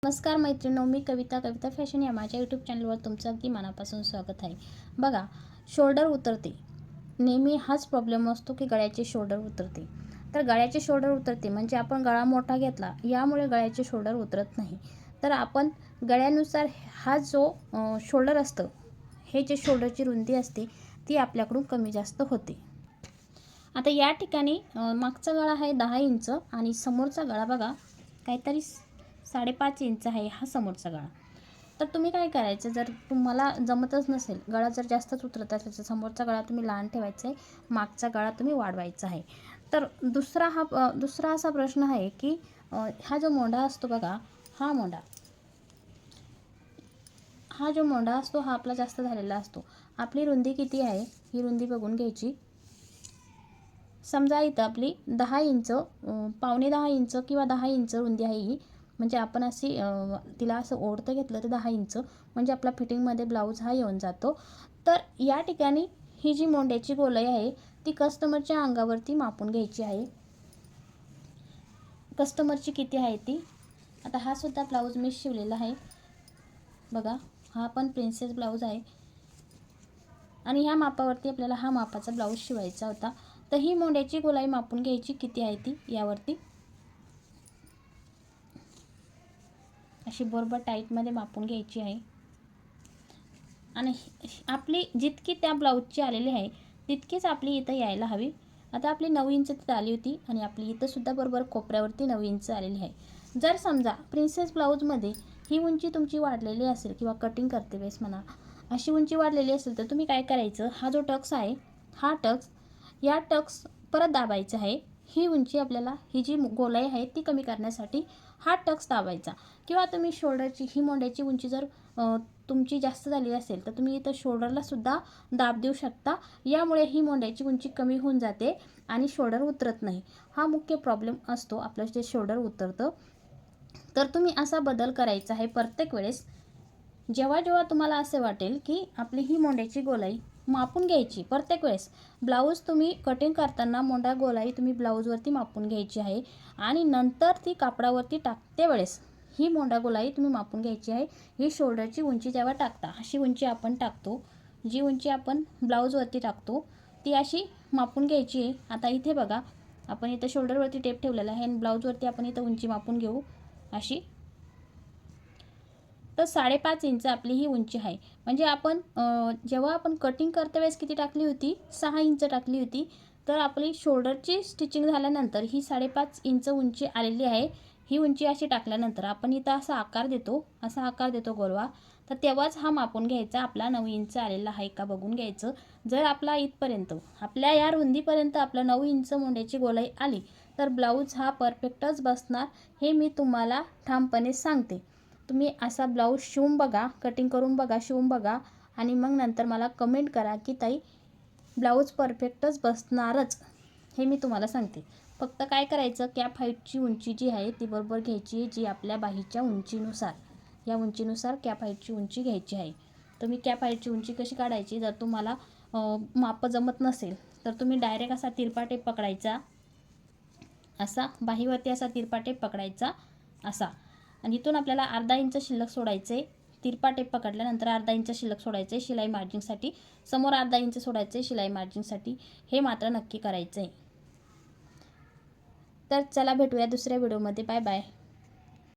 नमस्कार मैत्रिणींनो, मी कविता फॅशन या माझ्या यूट्यूब चॅनलवर तुमचं अगदी मनापासून स्वागत आहे. बघा, शोल्डर उतरते. नेहमी हाच प्रॉब्लेम असतो की गळ्याचे शोल्डर उतरते. तर गळ्याचे शोल्डर उतरते म्हणजे आपण गळा मोठा घेतला, यामुळे गळ्याचे शोल्डर उतरत नाही. तर आपण गळ्यानुसार हा जो शोल्डर असतं, हे जे शोल्डरची रुंदी असते ती आपल्याकडून कमी जास्त होते. आता या ठिकाणी मागचा गळा आहे 10 इंच आणि समोरचा गळा बघा काहीतरी 5.5 इंच आहे हा समोरचा गळा. तर तुम्ही काय करायचं, जर तुम्हाला जमतच नसेल, गळा जर जास्तच उतरत असेल तर समोरचा गळा तुम्ही लहान ठेवायचा आहे, मागचा गळा तुम्ही वाढवायचा आहे. तर दुसरा असा प्रश्न आहे की हा जो मोंढा असतो बघा, हा जो मोंढा असतो हा आपला जास्त झालेला असतो. आपली रुंदी किती आहे ही रुंदी बघून घ्यायची. समजा इथं आपली 10 इंच, पावणे 10 इंच किंवा 10 इंच रुंदी आहे ही. म्हणजे आपण अशी तिला असं ओढतं घेतलं तर 10 इंच म्हणजे आपला फिटिंगमध्ये ब्लाऊज हा येऊन जातो. तर या ठिकाणी ही जी मोंड्याची गोलाई आहे ती कस्टमरच्या अंगावरती मापून घ्यायची आहे. कस्टमरची किती आहे ती. आता हा सुद्धा ब्लाऊज मी शिवलेला आहे बघा, हा पण प्रिन्सेस ब्लाऊज आहे आणि ह्या मापावरती आपल्याला हा मापाचा ब्लाऊज शिवायचा होता. तर ही मोंड्याची गोलाई मापून घ्यायची किती आहे ती, यावरती अशी बरोबर टाईटमध्ये मापून घ्यायची आहे. आणि आपली जितकी त्या ब्लाऊजची आलेली आहे तितकीच आपली इथं यायला हवी. आता आपली 9 इंच तिथं आली होती आणि आपली इथं सुद्धा बरोबर कोपऱ्यावरती 9 इंच आलेली आहे. जर समजा प्रिन्सेस ब्लाऊजमध्ये ही उंची तुमची वाढलेली असेल किंवा कटिंग करते वेळेस म्हणा अशी उंची वाढलेली असेल, तर तुम्ही काय करायचं, हा जो टक्स आहे हा टक्स, या टक्स परत दाबायचा आहे. ही उंची आपल्याला, ही जी गोलाई आहे ती कमी करण्यासाठी हा टक्स दाबायचा. किंवा तुम्ही शोल्डरची ही मोंड्याची उंची जर तुमची जास्त झाली असेल तर तुम्ही इथं शोल्डरला सुद्धा दाब देऊ शकता. यामुळे ही मोंड्याची उंची कमी होऊन जाते आणि शोल्डर उतरत नाही. हा मुख्य प्रॉब्लेम असतो आपलं जे शोल्डर उतरतं. तर तुम्ही असा बदल करायचा आहे प्रत्येक वेळेस. जेव्हा जेव्हा तुम्हाला असे वाटेल की आपली ही मोंड्याची गोलाई मापून घ्यायची, प्रत्येक वेळेस ब्लाऊज तुम्ही कटिंग करताना मोंडा गोलाई तुम्ही ब्लाऊजवरती मापून घ्यायची आहे आणि नंतर ती कापडावरती टाकते वेळेस ही मोंडा गोलाई तुम्ही मापून घ्यायची आहे. ही शोल्डरची उंची जेव्हा टाकता, अशी उंची आपण टाकतो, जी उंची आपण ब्लाऊजवरती टाकतो ती अशी मापून घ्यायची आहे. आता इथे बघा, आपण इथं शोल्डरवरती टेप ठेवलेला आहे आणि ब्लाऊजवरती आपण इथं उंची मापून घेऊ अशी. तर 5.5 इंच आपली ही उंची आहे. म्हणजे आपण जेव्हा आपण कटिंग करते वेळेस किती टाकली होती, 6 इंच टाकली होती. तर आपली शोल्डरची स्टिचिंग झाल्यानंतर ही 5.5 इंच उंची आलेली आहे. ही उंची अशी टाकल्यानंतर आपण इथं असा आकार देतो गोलवा. तर तेव्हाच हा मापून घ्यायचा, आपला 9 इंच आलेला आहे का बघून घ्यायचं. जर आपला इथपर्यंत, आपल्या या रुंदीपर्यंत आपला 9 इंच मोंड्याची गोलाई आली तर ब्लाऊज हा परफेक्टच बसणार, हे मी तुम्हाला ठामपणे सांगते. तुम्ही असा ब्लाऊज शिवून बघा, कटिंग करून बघा, शिवून बघा आणि मग नंतर मला कमेंट करा की ताई ब्लाऊज परफेक्टच बसणारच, हे मी तुम्हाला सांगते. फक्त काय करायचं, कॅप हाईटची उंची जी आहे ती बरोबर घ्यायची, जी आपल्या बाहीच्या उंचीनुसार, या उंचीनुसार कॅप हाईटची उंची घ्यायची आहे. तुम्ही कॅप हाईटची उंची कशी काढायची, जर तुम्हाला माप जमत नसेल तर तुम्ही डायरेक्ट असा तिरपा टेप पकडायचा, असा बाहीवरती असा तिरपा टेप पकडायचा असा, आणि इथून आपल्याला अर्धा इंच शिल्लक सोडायचे. तिरपा टेप पकडल्यानंतर अर्धा इंच शिल्लक सोडायचे शिलाई मार्जिंगसाठी, समोर अर्धा इंच सोडायचे शिलाई मार्जिंगसाठी. हे मात्र नक्की करायचं आहे. तर चला भेटूया दुसऱ्या व्हिडिओमध्ये. Bye bye.